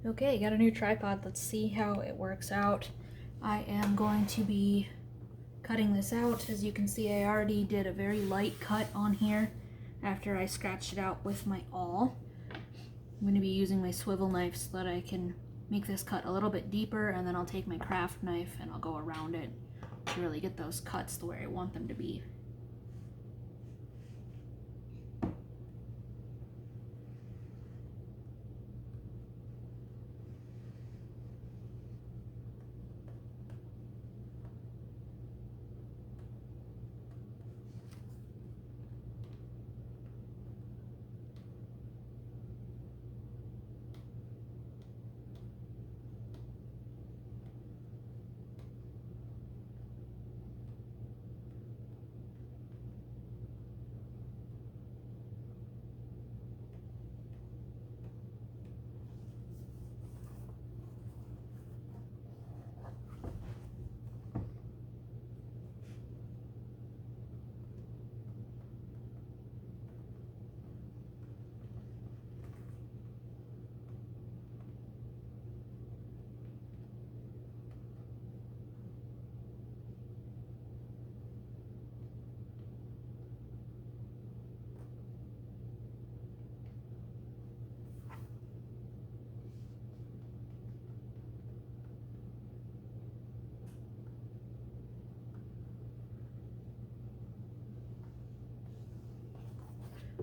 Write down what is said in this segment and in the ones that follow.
Okay, got a new tripod. Let's see how it works out. I am going to be cutting this out. As you can see, I already did a very light cut on here after I scratched it out with my awl. I'm going to be using my swivel knife so that I can make this cut a little bit deeper, and then I'll take my craft knife and I'll go around it to really get those cuts the way I want them to be.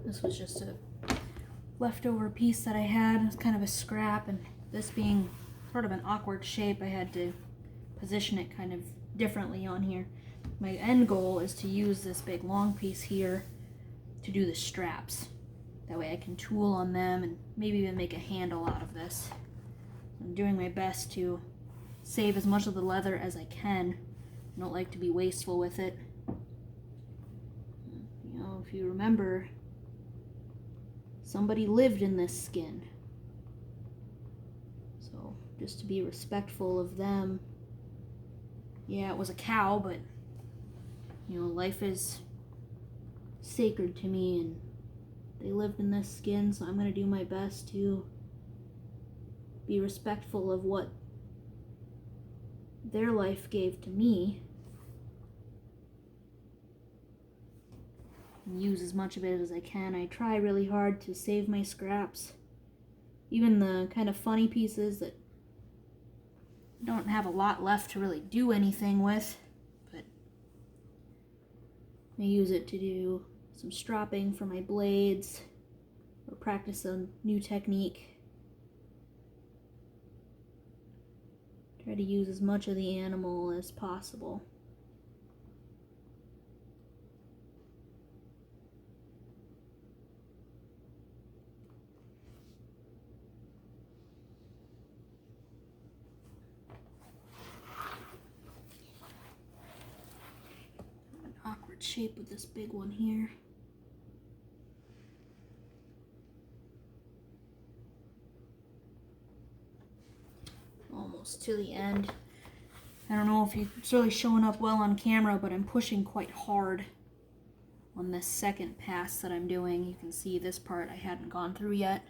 This was just a leftover piece that I had. It was kind of a scrap, and this being sort of an awkward shape, I had to position it kind of differently on here. My end goal is to use this big long piece here to do the straps. That way I can tool on them and maybe even make a handle out of this. I'm doing my best to save as much of the leather as I can. I don't like to be wasteful with it. You know, if you remember, somebody lived in this skin. So just to be respectful of them. Yeah, it was a cow, but you know, life is sacred to me and they lived in this skin, so I'm going to do my best to be respectful of what their life gave to me. And use as much of it as I can. I try really hard to save my scraps. Even the kind of funny pieces that don't have a lot left to really do anything with, but I use it to do some stropping for my blades or practice a new technique. Try to use as much of the animal as possible. An awkward shape with this big one here. Almost to the end. I don't know if it's really showing up well on camera, but I'm pushing quite hard on this second pass that I'm doing. You can see this part I hadn't gone through yet,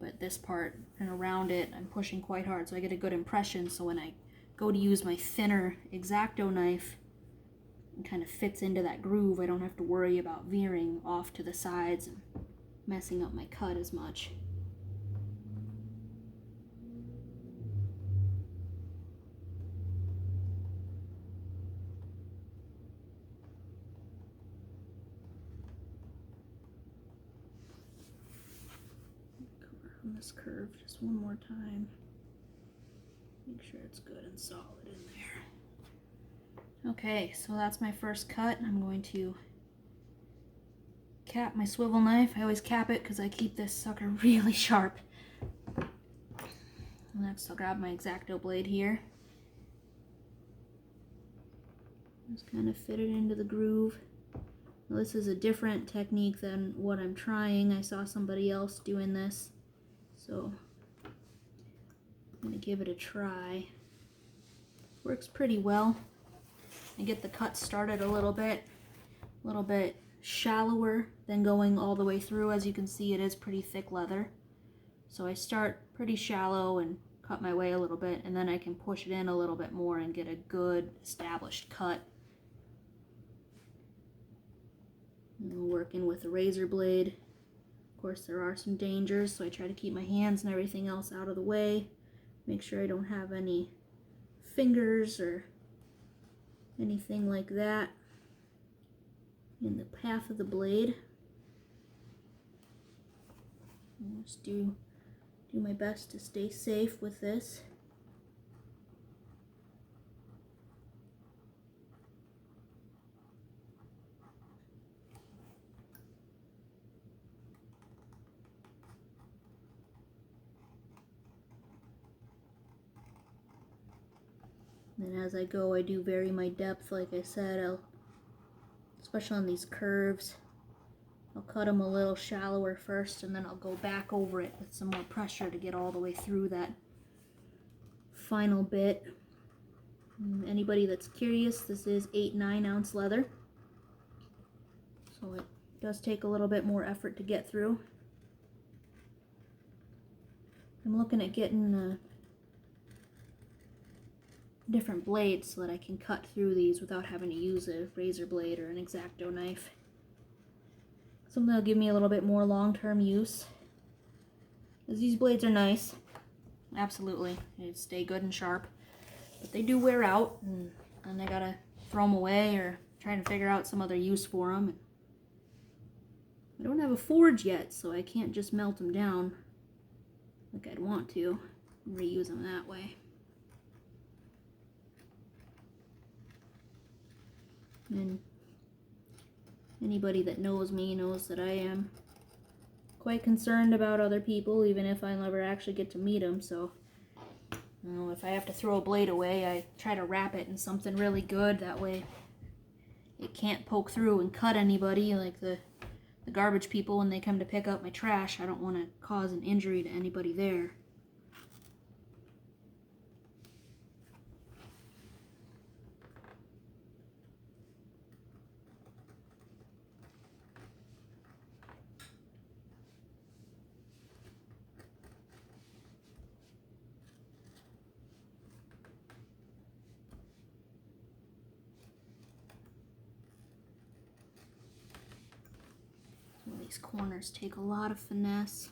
but this part and around it I'm pushing quite hard so I get a good impression, so when I go to use my thinner X-Acto knife, it kind of fits into that groove. I don't have to worry about veering off to the sides and messing up my cut as much. On this curve just one more time. Make sure it's good and solid in there. Okay, so that's my first cut. I'm going to cap my swivel knife. I always cap it because I keep this sucker really sharp. Next I'll grab my X-Acto blade here. Just kind of fit it into the groove. Now, this is a different technique than what I'm trying. I saw somebody else doing this, so I'm going to give it a try. Works pretty well. I get the cut started a little bit shallower than going all the way through. As you can see, it is pretty thick leather. So I start pretty shallow and cut my way a little bit, and then I can push it in a little bit more and get a good established cut. And working with a razor blade. Of course, there are some dangers, so I try to keep my hands and everything else out of the way. Make sure I don't have any fingers or anything like that in the path of the blade. I'll just do my best to stay safe with this. And as I go, I do vary my depth. Like I said, especially on these curves, I'll cut them a little shallower first, and then I'll go back over it with some more pressure to get all the way through that final bit. And anybody that's curious, this is 8-9 ounce leather, so it does take a little bit more effort to get through. I'm looking at getting different blades so that I can cut through these without having to use a razor blade or an X-Acto knife. Something that'll give me a little bit more long-term use. Because these blades are nice, absolutely, they stay good and sharp, but they do wear out, and I gotta throw them away or try to figure out some other use for them. I don't have a forge yet, so I can't just melt them down like I'd want to and reuse them that way. And anybody that knows me knows that I am quite concerned about other people, even if I never actually get to meet them. So, you know, if I have to throw a blade away, I try to wrap it in something really good. That way it can't poke through and cut anybody, like the garbage people when they come to pick up my trash. I don't want to cause an injury to anybody there. These corners take a lot of finesse.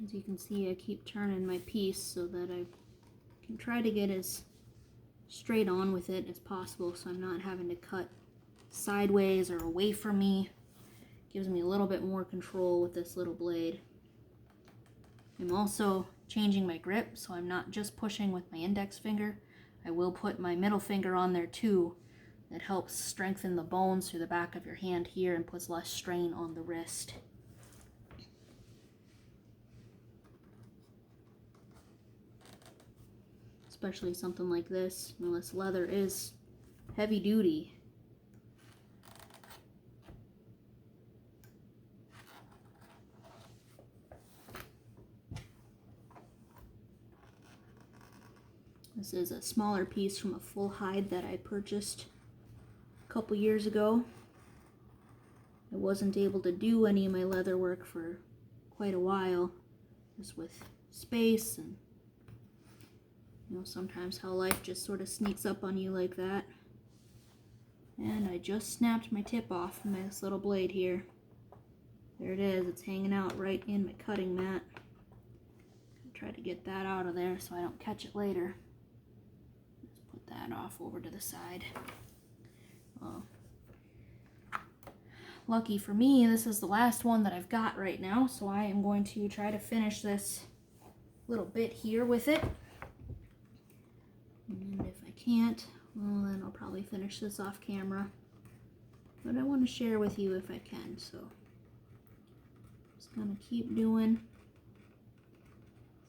As you can see, I keep turning my piece so that I can try to get as straight on with it as possible, so I'm not having to cut sideways or away from me. Gives me a little bit more control with this little blade. I'm also changing my grip, so I'm not just pushing with my index finger. I will put my middle finger on there too. That helps strengthen the bones through the back of your hand here and puts less strain on the wrist. Especially something like this. You know, this leather is heavy duty. This is a smaller piece from a full hide that I purchased a couple years ago. I wasn't able to do any of my leather work for quite a while, just with space and, you know, sometimes how life just sort of sneaks up on you like that. And I just snapped my tip off from this little blade here. There it is, it's hanging out right in my cutting mat. Try to get that out of there so I don't catch it later. Let's put that off over to the side. Well, lucky for me, this is the last one that I've got right now, so I am going to try to finish this little bit here with it. And if I can't, well, then I'll probably finish this off camera. But I want to share with you if I can, so just gonna keep doing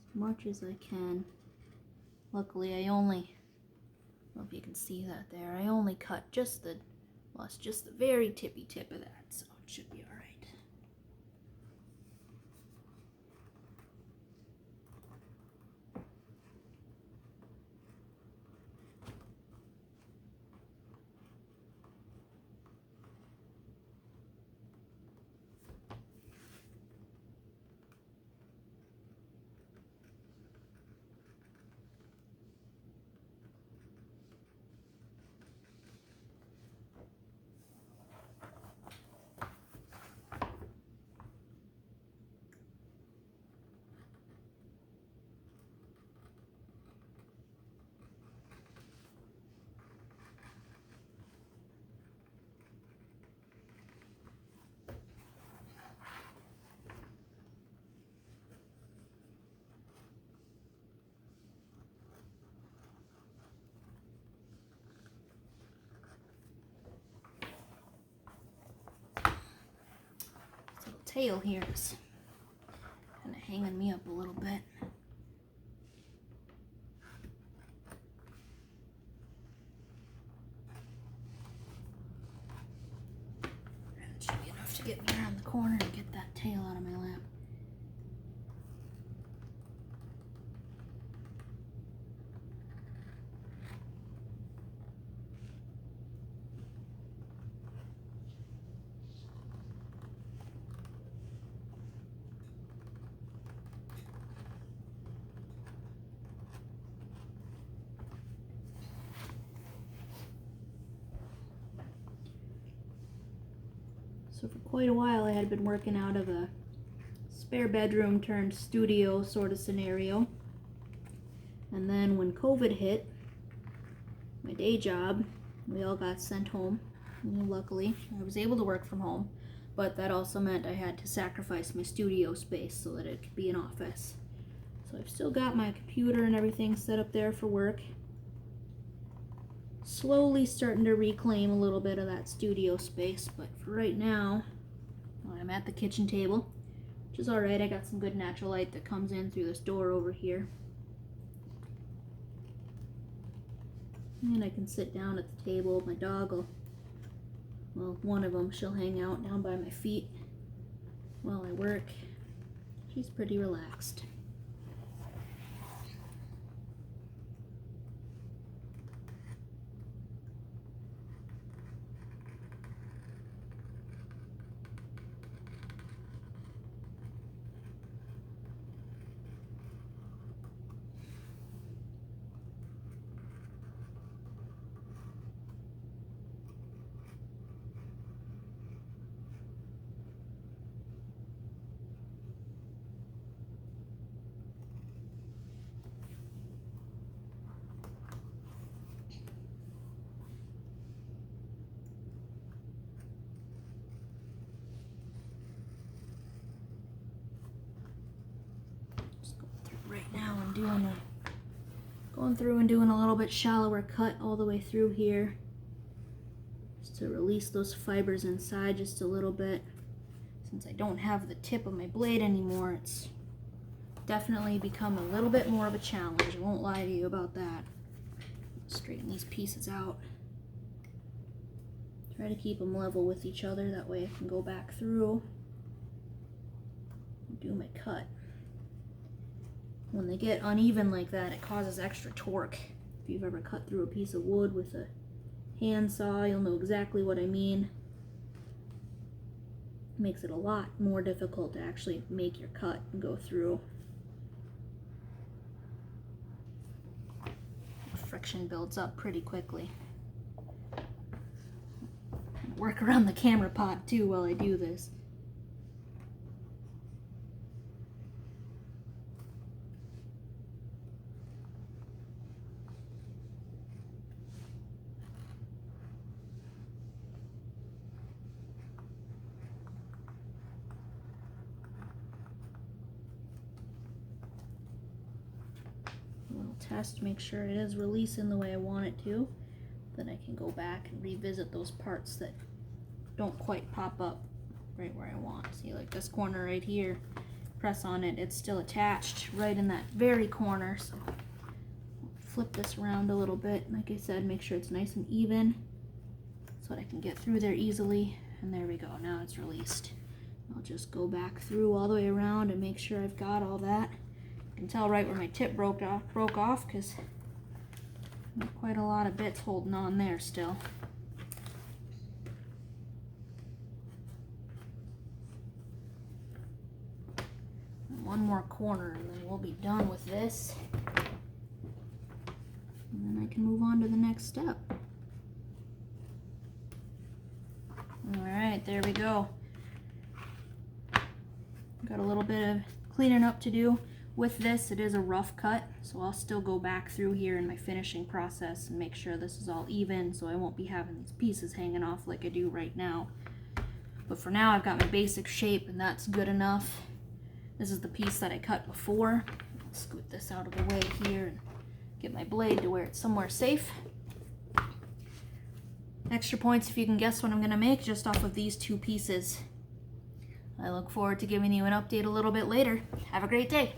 as much as I can. Luckily, I don't know if you can see that there, I only cut just the Well, it's just the very tippy tip of that, so it should be all right. Tail here is kind of hanging me up a little bit. That should be enough to get me around the corner and get that tail out of my lap. So for quite a while I had been working out of a spare bedroom turned studio sort of scenario. And then when COVID hit, my day job, we all got sent home. Luckily, I was able to work from home, but that also meant I had to sacrifice my studio space so that it could be an office. So I've still got my computer and everything set up there for work. Slowly starting to reclaim a little bit of that studio space, but for right now, I'm at the kitchen table, which is alright. I got some good natural light that comes in through this door over here. And I can sit down at the table. My dog will, well, one of them, she'll hang out down by my feet while I work. She's pretty relaxed. Right now I'm going through and doing a little bit shallower cut all the way through here, just to release those fibers inside just a little bit. Since I don't have the tip of my blade anymore, it's definitely become a little bit more of a challenge. I won't lie to you about that. Straighten these pieces out. Try to keep them level with each other, that way I can go back through and do my cut. When they get uneven like that, it causes extra torque. If you've ever cut through a piece of wood with a handsaw, you'll know exactly what I mean. It makes it a lot more difficult to actually make your cut and go through. Friction builds up pretty quickly. Work around the camera pod too while I do this. Test, make sure it is releasing the way I want it to. Then I can go back and revisit those parts that don't quite pop up right where I want. See, like this corner right here, press on it, it's still attached right in that very corner. So flip this around a little bit. Like I said, make sure it's nice and even so that I can get through there easily. And there we go, now it's released. I'll just go back through all the way around and make sure I've got all that. You can tell right where my tip broke off because quite a lot of bits holding on there still. And one more corner and then we'll be done with this. And then I can move on to the next step. Alright, there we go. Got a little bit of cleaning up to do with this. It is a rough cut, so I'll still go back through here in my finishing process and make sure this is all even so I won't be having these pieces hanging off like I do right now. But for now I've got my basic shape and that's good enough. This is the piece that I cut before. I'll scoot this out of the way here and get my blade to where it's somewhere safe. Extra points if you can guess what I'm going to make just off of these two pieces. I look forward to giving you an update a little bit later. Have a great day.